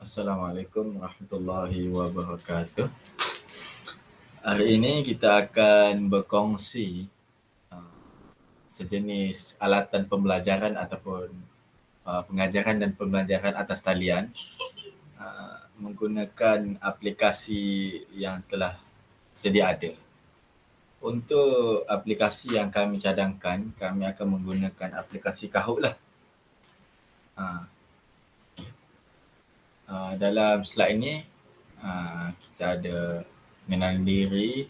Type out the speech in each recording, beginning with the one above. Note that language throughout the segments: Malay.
Assalamualaikum warahmatullahi wabarakatuh. Hari ini kita akan berkongsi sejenis alatan pembelajaran ataupun pengajaran dan pembelajaran atas talian menggunakan aplikasi yang telah sedia ada. Untuk aplikasi yang kami cadangkan, kami akan menggunakan aplikasi Kahoot lah. Dalam slide ini kita ada mengenali diri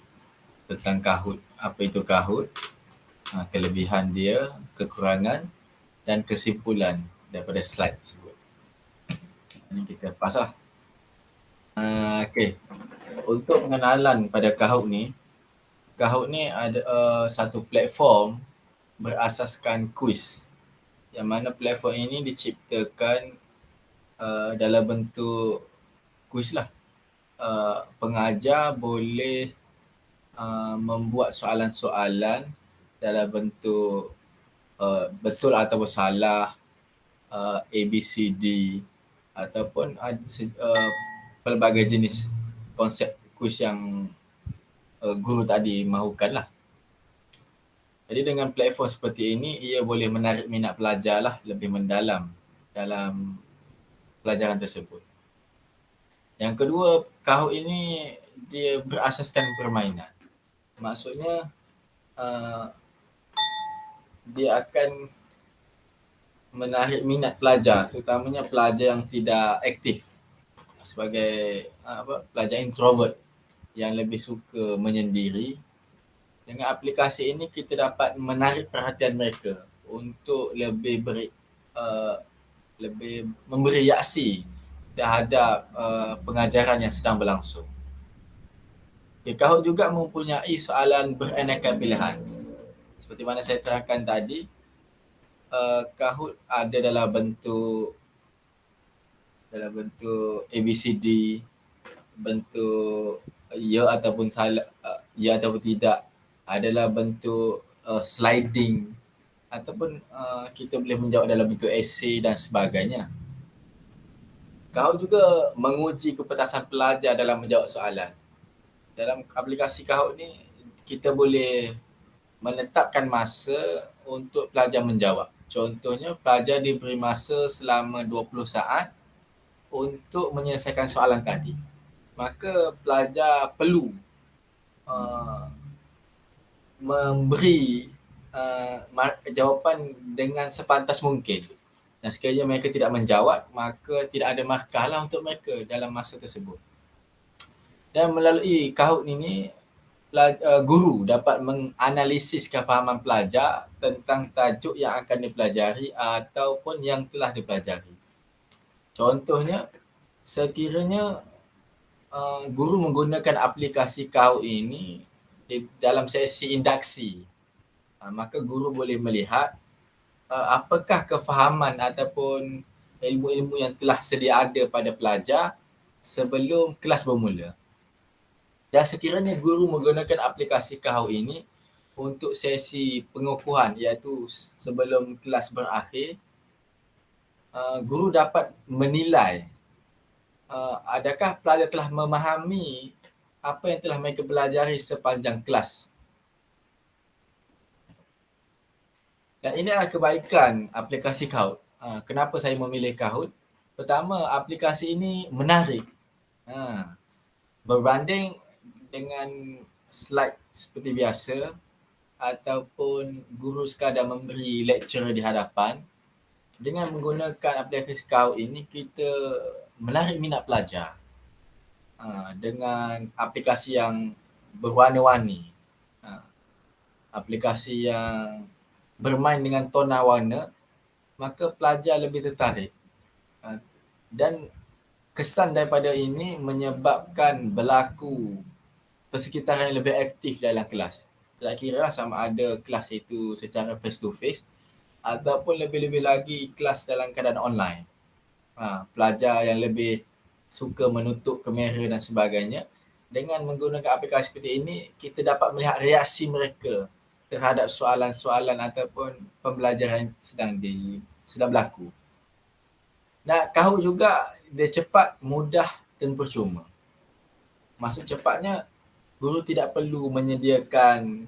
tentang Kahoot, apa itu Kahoot, kelebihan dia, kekurangan dan kesimpulan daripada slide tersebut. Ini kita pas lah. Okey. Untuk pengenalan pada Kahoot ni ada satu platform berasaskan kuis. Yang mana platform ini diciptakan dalam bentuk kuis lah. Pengajar boleh membuat soalan-soalan dalam bentuk betul ataupun salah, ABCD ataupun pelbagai jenis konsep kuis yang guru tadi mahukan lah. Jadi dengan platform seperti ini, ia boleh menarik minat pelajar lah lebih mendalam dalam pelajaran tersebut. Yang kedua, Kahoot ini dia berasaskan permainan. Maksudnya dia akan menarik minat pelajar, terutamanya pelajar yang tidak aktif, sebagai pelajar introvert yang lebih suka menyendiri. Dengan aplikasi ini kita dapat menarik perhatian mereka untuk lebih memberi reaksi terhadap pengajaran yang sedang berlangsung. Kahoot juga mempunyai soalan beraneka pilihan. Seperti mana saya terangkan tadi, Kahoot ada dalam bentuk ABCD, bentuk ya ataupun salah, ya ataupun tidak, adalah bentuk sliding, ataupun kita boleh menjawab dalam bentuk esei dan sebagainya. Kahoot juga menguji kepentasan pelajar dalam menjawab soalan. Dalam aplikasi Kahoot ni, kita boleh menetapkan masa untuk pelajar menjawab. Contohnya, pelajar diberi masa selama 20 saat untuk menyelesaikan soalan tadi. Maka pelajar perlu memberi jawapan dengan sepantas mungkin. Dan sekiranya mereka tidak menjawab, maka tidak ada markah lah untuk mereka dalam masa tersebut. Dan melalui Kahoot ini, guru dapat menganalisis kefahaman pelajar tentang tajuk yang akan dipelajari ataupun yang telah dipelajari. Contohnya, sekiranya guru menggunakan aplikasi Kahoot ini dalam sesi induksi, maka guru boleh melihat apakah kefahaman ataupun ilmu-ilmu yang telah sedia ada pada pelajar sebelum kelas bermula. Dan sekiranya guru menggunakan aplikasi Kahoot ini untuk sesi pengukuhan, iaitu sebelum kelas berakhir, guru dapat menilai adakah pelajar telah memahami apa yang telah mereka pelajari sepanjang kelas. Dan ini adalah kebaikan aplikasi Kahoot. Kenapa saya memilih Kahoot? Pertama, aplikasi ini menarik. Berbanding dengan slide seperti biasa ataupun guru sekadar memberi lecture di hadapan, dengan menggunakan aplikasi Kahoot ini, kita menarik minat pelajar dengan aplikasi yang berwarna-warni, aplikasi yang bermain dengan tona warna, maka pelajar lebih tertarik. Dan kesan daripada ini menyebabkan berlaku persekitaran yang lebih aktif dalam kelas. Tak kira lah sama ada kelas itu secara face to face ataupun lebih-lebih lagi kelas dalam keadaan online. Pelajar yang lebih suka menutup kamera dan sebagainya, dengan menggunakan aplikasi seperti ini, kita dapat melihat reaksi mereka terhadap soalan-soalan ataupun pembelajaran yang sedang berlaku. Nak tahu juga dia cepat, mudah dan percuma. Maksud cepatnya, guru tidak perlu menyediakan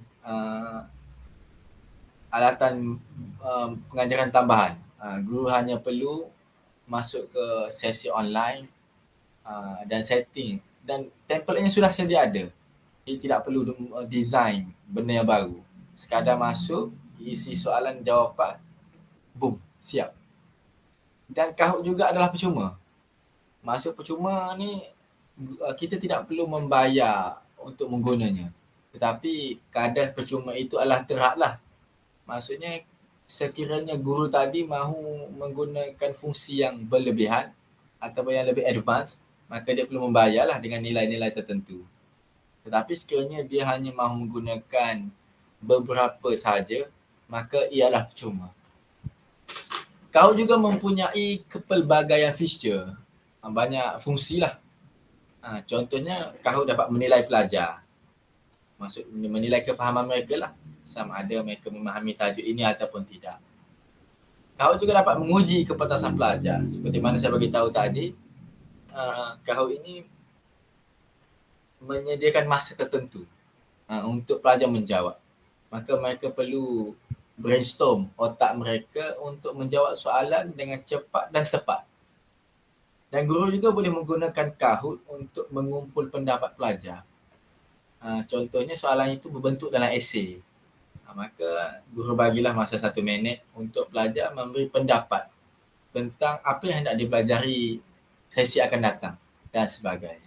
alatan pengajaran tambahan. Guru hanya perlu masuk ke sesi online dan setting, dan template-nya sudah sedia ada. Dia tidak perlu design benda yang baru. Sekadar masuk, isi soalan jawapan, boom, siap. Dan Kahoot juga adalah percuma. Maksud percuma ni, kita tidak perlu membayar untuk menggunanya. Tetapi kadar percuma itu adalah terhadlah. Maksudnya sekiranya guru tadi mahu menggunakan fungsi yang berlebihan ataupun yang lebih advance, maka dia perlu membayarlah dengan nilai-nilai tertentu. Tetapi sekiranya dia hanya mahu menggunakan beberapa sahaja, maka ialah percuma. Kau juga mempunyai kepelbagaian feature, banyak fungsi lah. Contohnya kau dapat menilai pelajar. Maksud menilai kefahaman mereka lah, sama ada mereka memahami tajuk ini ataupun tidak. Kau juga dapat menguji kepantasan pelajar. Seperti mana saya bagi tahu tadi, kau ini menyediakan masa tertentu untuk pelajar menjawab. Maka mereka perlu brainstorm otak mereka untuk menjawab soalan dengan cepat dan tepat. Dan guru juga boleh menggunakan Kahoot untuk mengumpul pendapat pelajar. Contohnya soalan itu berbentuk dalam esei. Maka guru bagilah masa 1 minit untuk pelajar memberi pendapat tentang apa yang hendak dipelajari sesi akan datang dan sebagainya.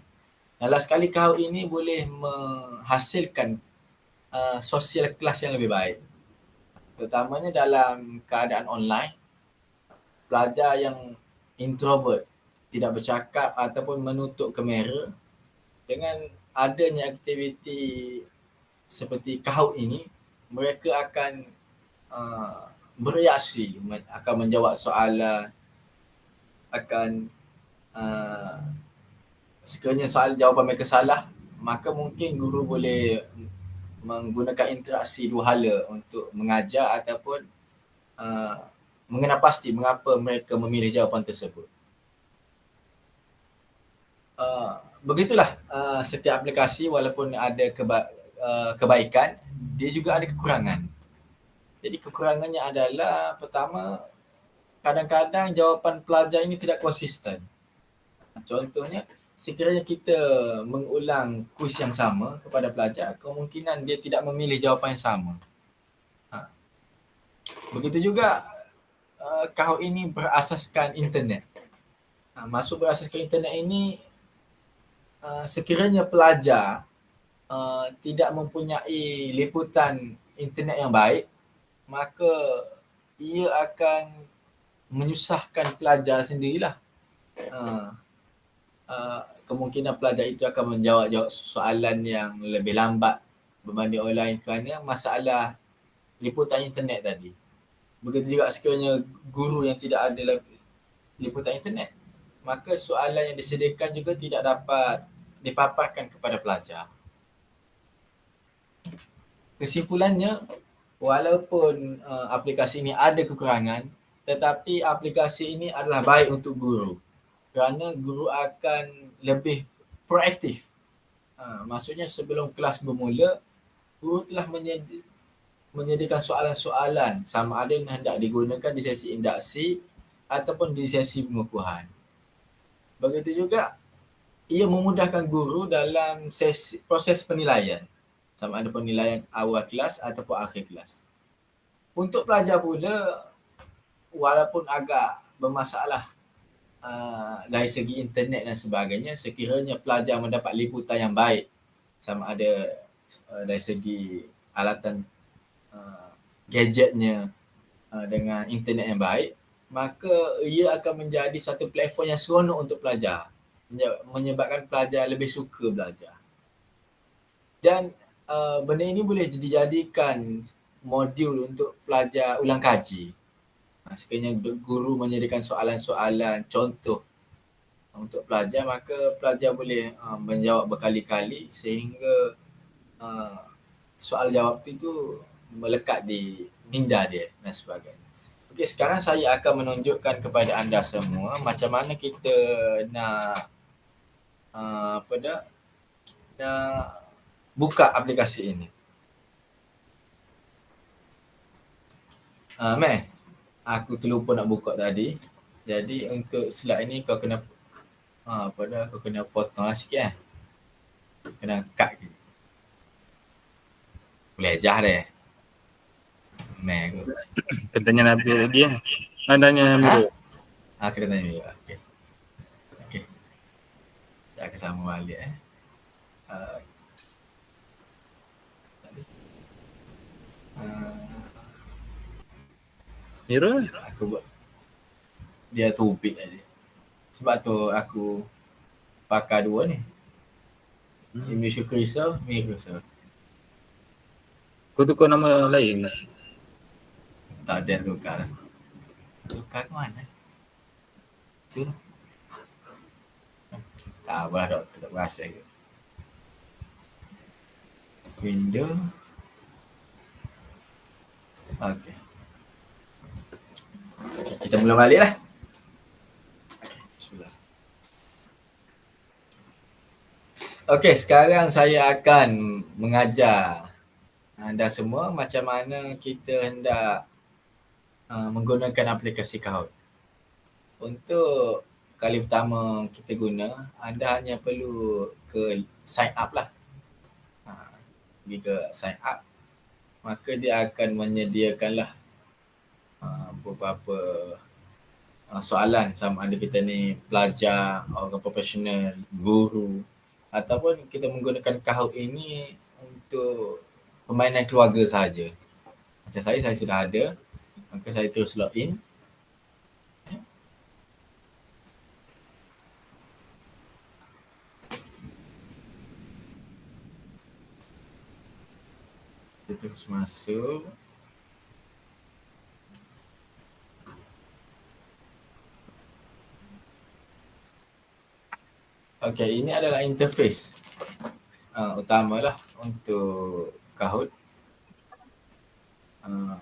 Dan last sekali Kahoot ini boleh menghasilkan sosial kelas yang lebih baik. Terutamanya dalam keadaan online, pelajar yang introvert, tidak bercakap ataupun menutup kamera, dengan adanya aktiviti seperti Kahoot ini, mereka akan bereaksi, akan menjawab soalan, akan sekiranya soal jawapan mereka salah, maka mungkin guru boleh menggunakan interaksi dua hala untuk mengajar ataupun mengenal pasti mengapa mereka memilih jawapan tersebut. Begitulah setiap aplikasi walaupun ada kebaikan, dia juga ada kekurangan. Jadi kekurangannya adalah, pertama, kadang-kadang jawapan pelajar ini tidak konsisten. Contohnya, sekiranya kita mengulang kuis yang sama kepada pelajar, kemungkinan dia tidak memilih jawapan yang sama. Begitu juga Kahoot ini berasaskan internet. Masuk berasaskan internet ini, sekiranya pelajar tidak mempunyai liputan internet yang baik, maka ia akan menyusahkan pelajar sendirilah. Kemungkinan pelajar itu akan menjawab soalan yang lebih lambat berbanding orang lain kerana masalah liputan internet tadi. Begitu juga sekiranya guru yang tidak ada liputan internet, maka soalan yang disediakan juga tidak dapat dipaparkan kepada pelajar. Kesimpulannya, walaupun aplikasi ini ada kekurangan, tetapi aplikasi ini adalah baik untuk guru kerana guru akan lebih proaktif. Maksudnya sebelum kelas bermula, guru telah menyediakan soalan-soalan sama ada yang hendak digunakan di sesi induksi ataupun di sesi pengukuhan. Begitu juga ia memudahkan guru dalam proses penilaian, sama ada penilaian awal kelas ataupun akhir kelas. Untuk pelajar pula, walaupun agak bermasalah dari segi internet dan sebagainya, sekiranya pelajar mendapat liputan yang baik, sama ada dari segi alatan gadgetnya dengan internet yang baik, maka ia akan menjadi satu platform yang seronok untuk pelajar, menyebabkan pelajar lebih suka belajar. Dan benda ini boleh dijadikan modul untuk pelajar ulang kaji. Sekiranya guru menyediakan soalan-soalan contoh untuk pelajar, maka pelajar boleh menjawab berkali-kali sehingga soal jawab itu melekat di minda dia dan sebagainya. Okey, sekarang saya akan menunjukkan kepada anda semua macam mana kita nak apa dah, nak buka aplikasi ini. Meh, aku terlupa nak buka tadi. Jadi untuk slide ini kau kena apa dah, kau kena potong lah sikit Kena cut sikit. Boleh ajah deh. Meh aku. Kena tanya Nabil lagi kan. Tanya Nabil. Kena tanya juga. Okey. Okey. Saya akan sambung balik Uh, Mira. Aku buat dia topik tadi. Sebab tu aku pakai dua ni. Imi Syukri Yusof, Mir Yusof. Kau tukar nama lain. Tak ada tukar lah. Tukar ke mana? Tu lah. Tak apa lah doktor tak berasa ke. Window. Okey. Kita mula balik lah. Bismillah. Okey, sekarang saya akan mengajar anda semua macam mana kita hendak menggunakan aplikasi Kahoot. Untuk kali pertama kita guna, anda hanya perlu ke sign up lah. Pergi ke sign up, maka dia akan menyediakanlah beberapa soalan sama ada kita ni pelajar, orang profesional, guru ataupun kita menggunakan Kahoot ini untuk permainan keluarga sahaja. Macam saya sudah ada, maka saya terus login. Kita terus masuk. Okey, ini adalah interface utamalah untuk Kahoot.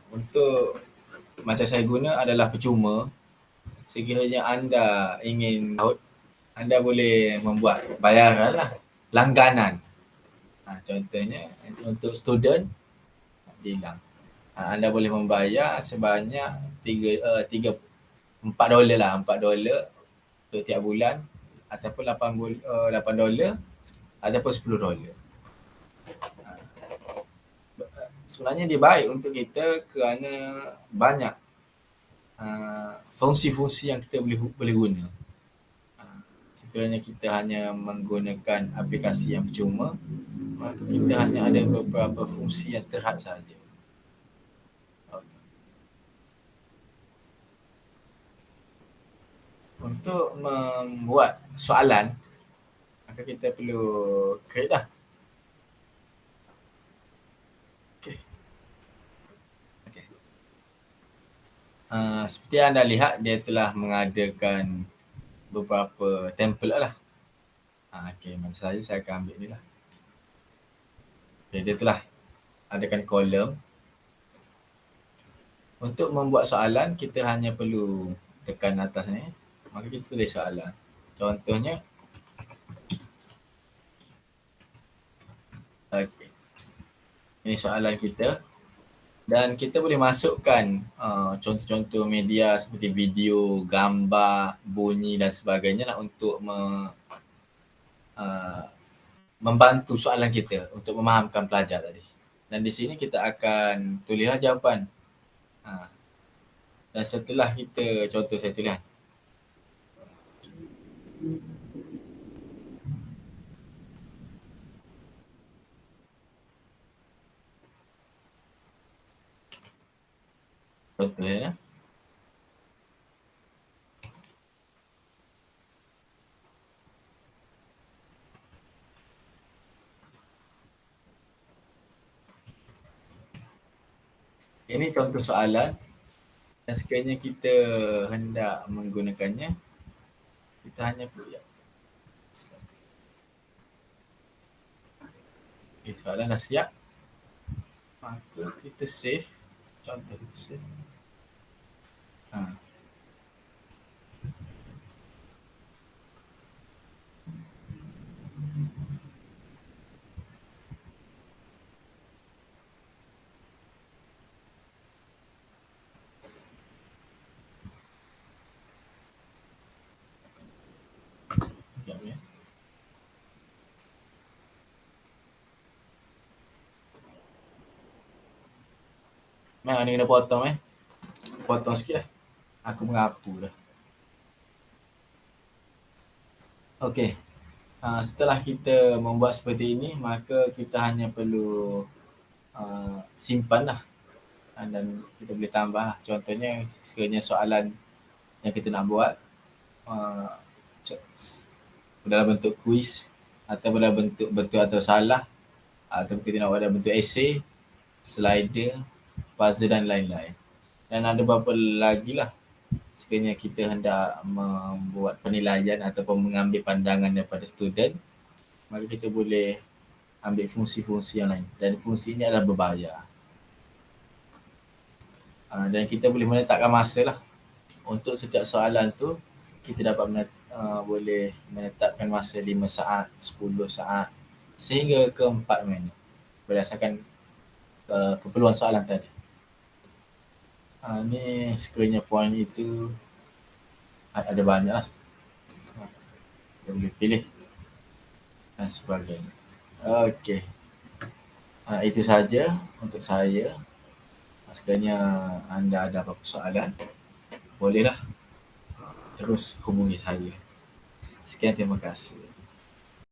Untuk macam saya guna adalah percuma. Sekiranya anda ingin Kahoot, anda boleh membuat bayaran lah, langganan. Contohnya untuk student, bilang anda boleh membayar sebanyak $4 lah, $4 untuk tiap bulan, ataupun $8 ataupun $10. Sebenarnya dia baik untuk kita kerana banyak fungsi-fungsi yang kita boleh guna. Sekiranya kita hanya menggunakan aplikasi yang percuma, maka kita hanya ada beberapa fungsi yang terhad sahaja. Untuk membuat soalan, maka kita perlu create dah. Seperti anda lihat, dia telah mengadakan beberapa template lah. Okey, macam saya akan ambil ni lah. Okay, dia telah adakan kolom. Untuk membuat soalan, kita hanya perlu tekan atas ni. Maka kita tulis soalan. Contohnya, okay, ini soalan kita. Dan kita boleh masukkan contoh-contoh media seperti video, gambar, bunyi dan sebagainya lah untuk membantu soalan kita untuk memahamkan pelajar tadi. Dan di sini kita akan tulislah jawapan. Dan setelah kita, contoh saya tulis. Contohnya. Ini contoh soalan. Dan sekiranya kita hendak menggunakannya, kita hanya perlu okay, soalan dah siap. Maka kita save. Contoh kita save. Memang ni kena potong Potong sikit lah. Aku mengapu dah. Okey. Setelah kita membuat seperti ini, maka kita hanya perlu simpan lah. Dan kita boleh tambah lah. Contohnya, sekiranya soalan yang kita nak buat dalam bentuk kuis atau dalam bentuk betul atau salah, atau kita nak buat dalam bentuk esei, slider, puzzle dan lain-lain. Dan ada beberapa lagi lah. Sekiranya kita hendak membuat penilaian ataupun mengambil pandangan daripada student, maka kita boleh ambil fungsi-fungsi yang lain. Dan fungsi ini adalah berbayar. Dan kita boleh meletakkan masa lah. Untuk setiap soalan tu, kita dapat boleh menetapkan masa 5 saat, 10 saat, sehingga ke 4 minit. Berdasarkan keperluan soalan tadi. Ni sekiranya poin itu ada banyak lah. Kita boleh pilih dan sebagainya. Okey. Itu saja untuk saya. Sekiranya anda ada apa-apa soalan, bolehlah terus hubungi saya. Sekian, terima kasih.